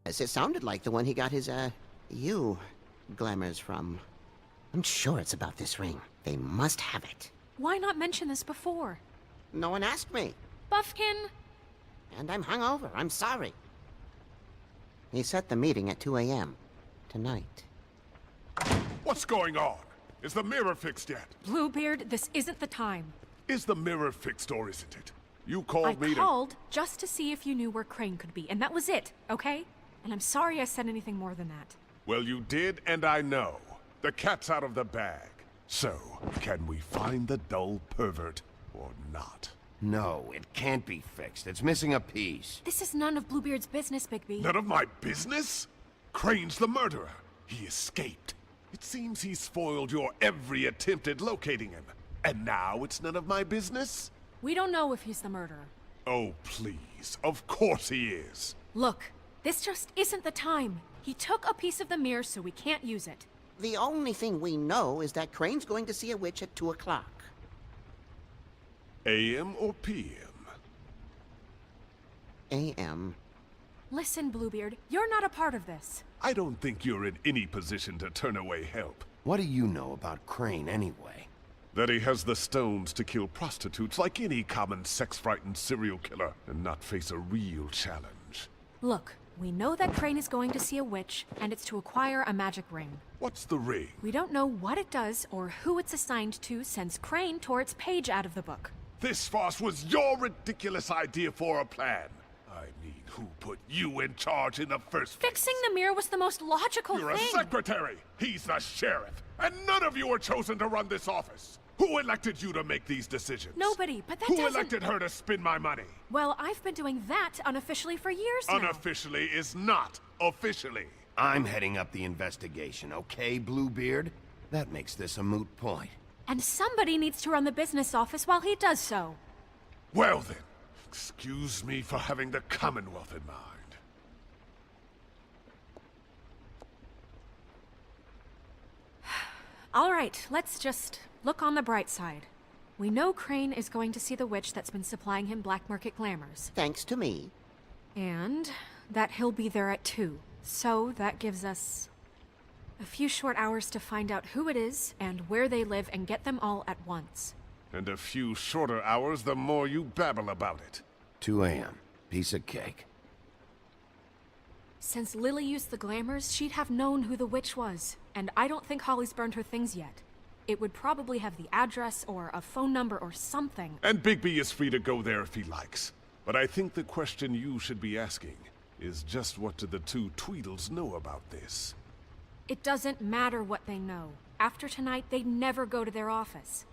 Yes, it sounded like the one he got his, you glamours from. I'm sure it's about this ring. They must have it. Why not mention this before? No one asked me. Buffkin! And I'm hungover. I'm sorry. He set the meeting at 2 a.m. tonight. What's going on? Is the mirror fixed yet? Bluebeard, this isn't the time. Is the mirror fixed or isn't it? You called me I called just to see if you knew where Crane could be, and that was it, okay? And I'm sorry I said anything more than that. Well, you did, and I know. The cat's out of the bag. So, can we find the dull pervert or not? No, it can't be fixed. It's missing a piece. This is none of Bluebeard's business, Bigby. None of my business? Crane's the murderer. He escaped. It seems he spoiled your every attempt at locating him. And now it's none of my business? We don't know if he's the murderer. Oh, please. Of course he is. Look, this just isn't the time. He took a piece of the mirror, so we can't use it. The only thing we know is that Crane's going to see a witch at 2 o'clock. AM or PM? A.M. Listen, Bluebeard, you're not a part of this. I don't think you're in any position to turn away help. What do you know about Crane, anyway? That he has the stones to kill prostitutes like any common sex-frightened serial killer and not face a real challenge. Look, we know that Crane is going to see a witch, and it's to acquire a magic ring. What's the ring? We don't know what it does or who it's assigned to since Crane tore its page out of the book. This farce was your ridiculous idea for a plan. I mean, who put you in charge in the first place? Fixing the mirror was the most logical You're thing. a secretary! He's the sheriff! And none of you were chosen to run this office! Who elected you to make these decisions? Nobody, but that Who doesn't... elected her to spend my money? Well, I've been doing that unofficially for years now. Unofficially is not officially. I'm heading up the investigation, okay, Bluebeard? That makes this a moot point. And somebody needs to run the business office while he does so. Well then, excuse me for having the Commonwealth in mind. All right, let's just look on the bright side. We know Crane is going to see the witch that's been supplying him black market glamours. Thanks to me. And that he'll be there at 2. So that gives us a few short hours to find out who it is and where they live and get them all at once. And a few shorter hours the more you babble about it. 2 a.m. Piece of cake. Since Lily used the glamours, she'd have known who the witch was. And I don't think Holly's burned her things yet. It would probably have the address or a phone number or something. And Bigby is free to go there if he likes. But I think the question you should be asking is just what do the two Tweedles know about this? It doesn't matter what they know. After tonight, they'd never go to their office.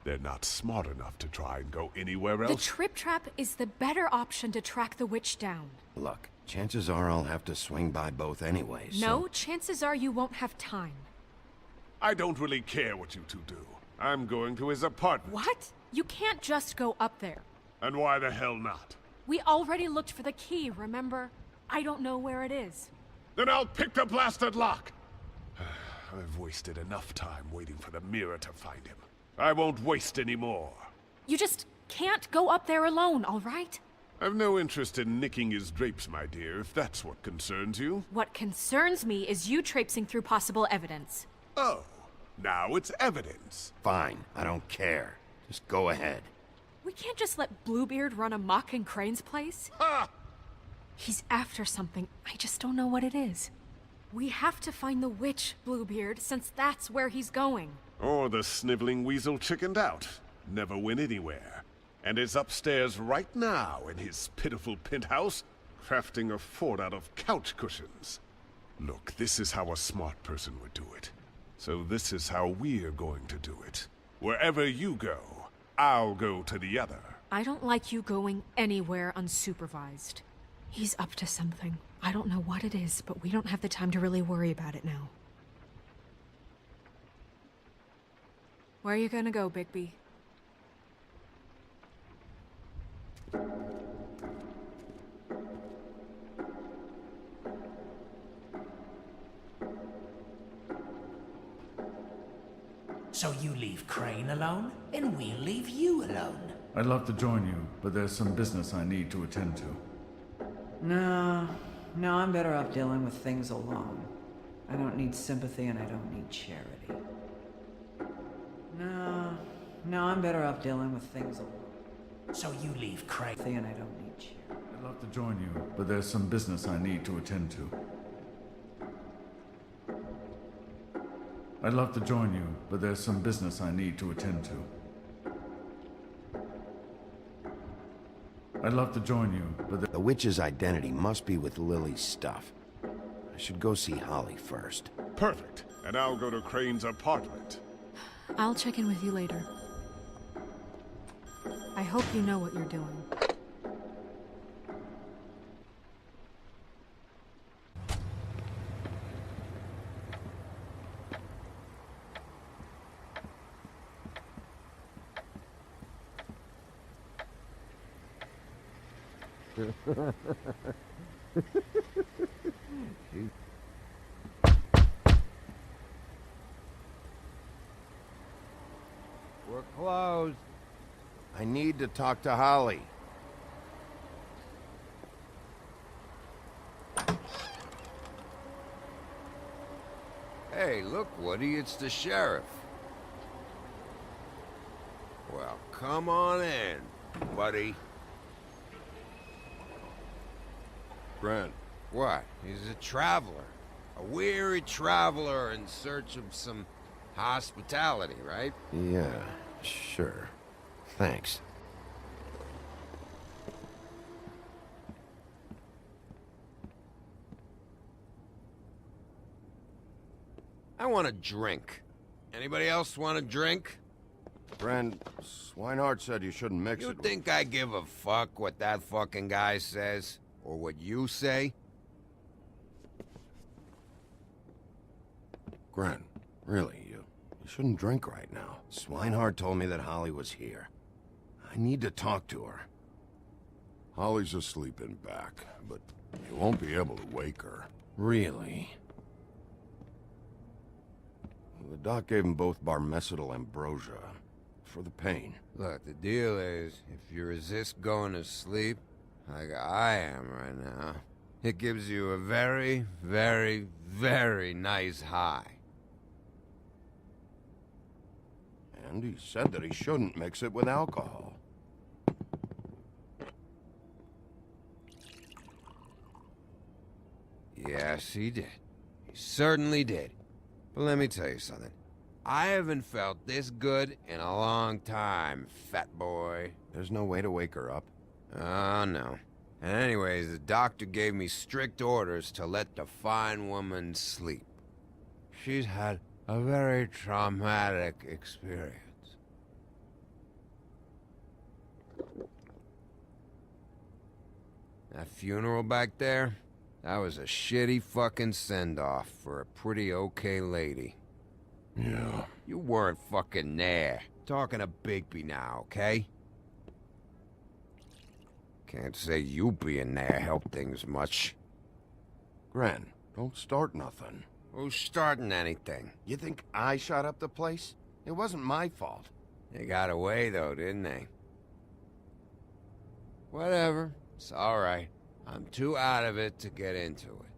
They're not smart enough to try and go anywhere The else. Trip Trap is the better option to track the witch down. Look, chances are I'll have to swing by both anyways. No, chances are you won't have time. I don't really care what you two do. I'm going to his apartment. What? You can't just go up there. And why the hell not? We already looked for the key, remember? I don't know where it is. Then I'll pick the blasted lock! I've wasted enough time waiting for the mirror to find him. I won't waste any more. You just can't go up there alone, all right? I've no interest in nicking his drapes, my dear, if that's what concerns you. What concerns me is you traipsing through possible evidence. Oh, now it's evidence. Fine, I don't care. Just go ahead. We can't just let Bluebeard run amok in Crane's place. Ha! He's after something. I just don't know what it is. We have to find the witch, Bluebeard, since that's where he's going. Or the sniveling weasel chickened out. Never went anywhere. And is upstairs right now in his pitiful penthouse, crafting a fort out of couch cushions. Look, this is how a smart person would do it. So this is how we're going to do it. Wherever you go, I'll go to the other. I don't like you going anywhere unsupervised. He's up to something. I don't know what it is, but we don't have the time to really worry about it now. Where are you gonna go, Bigby? So you leave Crane alone, and we'll leave you alone. I'd love to join you, but there's some business I need to attend to. No, no, I'm better off dealing with things alone. I don't need sympathy and I don't need charity. No, I'm better off dealing with things alone. So you leave Crane. And I don't need charity. I'd love to join you, but there's some business I need to attend to. I'd love to join you, but there's some business I need to attend to. I'd love to join you, but The witch's identity must be with Lily's stuff. I should go see Holly first. Perfect. And I'll go to Crane's apartment. I'll check in with you later. I hope you know what you're doing. We're closed. I need to talk to Holly. Hey, look, Woody, it's the sheriff. Well, come on in, buddy. Grant. What? He's a traveler. A weary traveler in search of some hospitality, right? Yeah, sure. Thanks. I want a drink. Anybody else want a drink? Friend, Swinehart said you shouldn't mix You it. think I give a fuck what that fucking guy says? Or what you say? Grant, really, you shouldn't drink right now. Swinehart told me that Holly was here. I need to talk to her. Holly's asleep in back, but you won't be able to wake her. Really? The doc gave them both Barmecidal ambrosia for the pain. Look, the deal is, if you resist going to sleep, like I am right now, it gives you a very, very, very nice high. And he said that he shouldn't mix it with alcohol. Yes, he did. He certainly did. But let me tell you something. I haven't felt this good in a long time, fat boy. There's no way to wake her up. Oh, no. And anyways, the doctor gave me strict orders to let the fine woman sleep. She's had a very traumatic experience. That funeral back there, that was a shitty fucking send-off for a pretty okay lady. Yeah. You weren't fucking there. Talking to Bigby now, okay? Can't say you being there helped things much. Gran, don't start nothing. Who's starting anything? You think I shot up the place? It wasn't my fault. They got away, though, didn't they? Whatever. It's alright. I'm too out of it to get into it.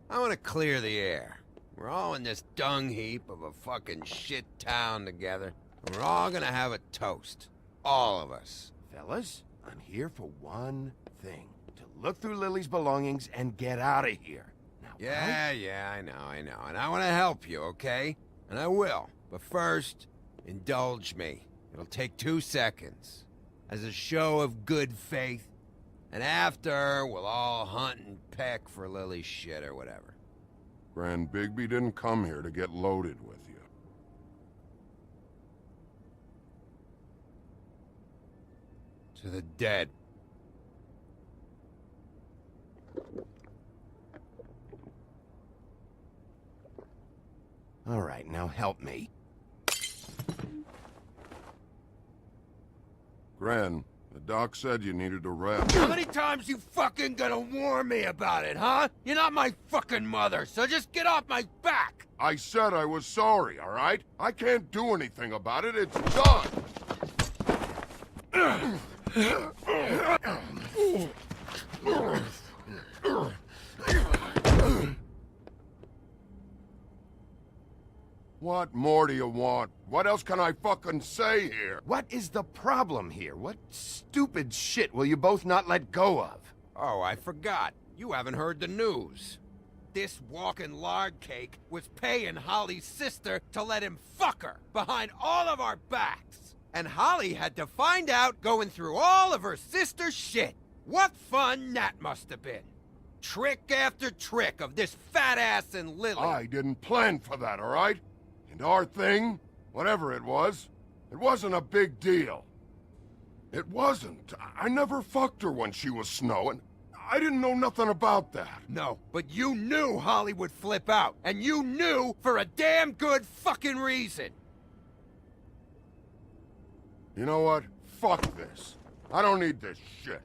I want to clear the air. We're all in this dung heap of a fucking shit town together, and we're all gonna have a toast. All of us. Fellas, I'm here for one thing. To look through Lily's belongings and get out of here. Now, Yeah, I know. And I want to help you, okay? And I will. But first, indulge me. It'll take 2 seconds. As a show of good faith. And after, we'll all hunt and peck for Lily's shit or whatever. Grand Bigby didn't come here to get loaded with you. To the dead. All right, now help me. Gran, the doc said you needed a rest. How many times you fucking gonna warn me about it, huh? You're not my fucking mother, so just get off my back! I said I was sorry, all right? I can't do anything about it. It's done. What more do you want? What else can I fucking say here? What is the problem here? What stupid shit will you both not let go of? Oh, I forgot. You haven't heard the news. This walking lard cake was paying Holly's sister to let him fuck her behind all of our backs. And Holly had to find out going through all of her sister's shit. What fun that must have been. Trick after trick of this fat ass and Lily. I didn't plan for that, all right? And our thing, whatever it wasn't a big deal. It wasn't. I never fucked her when she was snowing. I didn't know nothing about that. No, but you knew Holly would flip out. And you knew for a damn good fucking reason. You know what? Fuck this. I don't need this shit.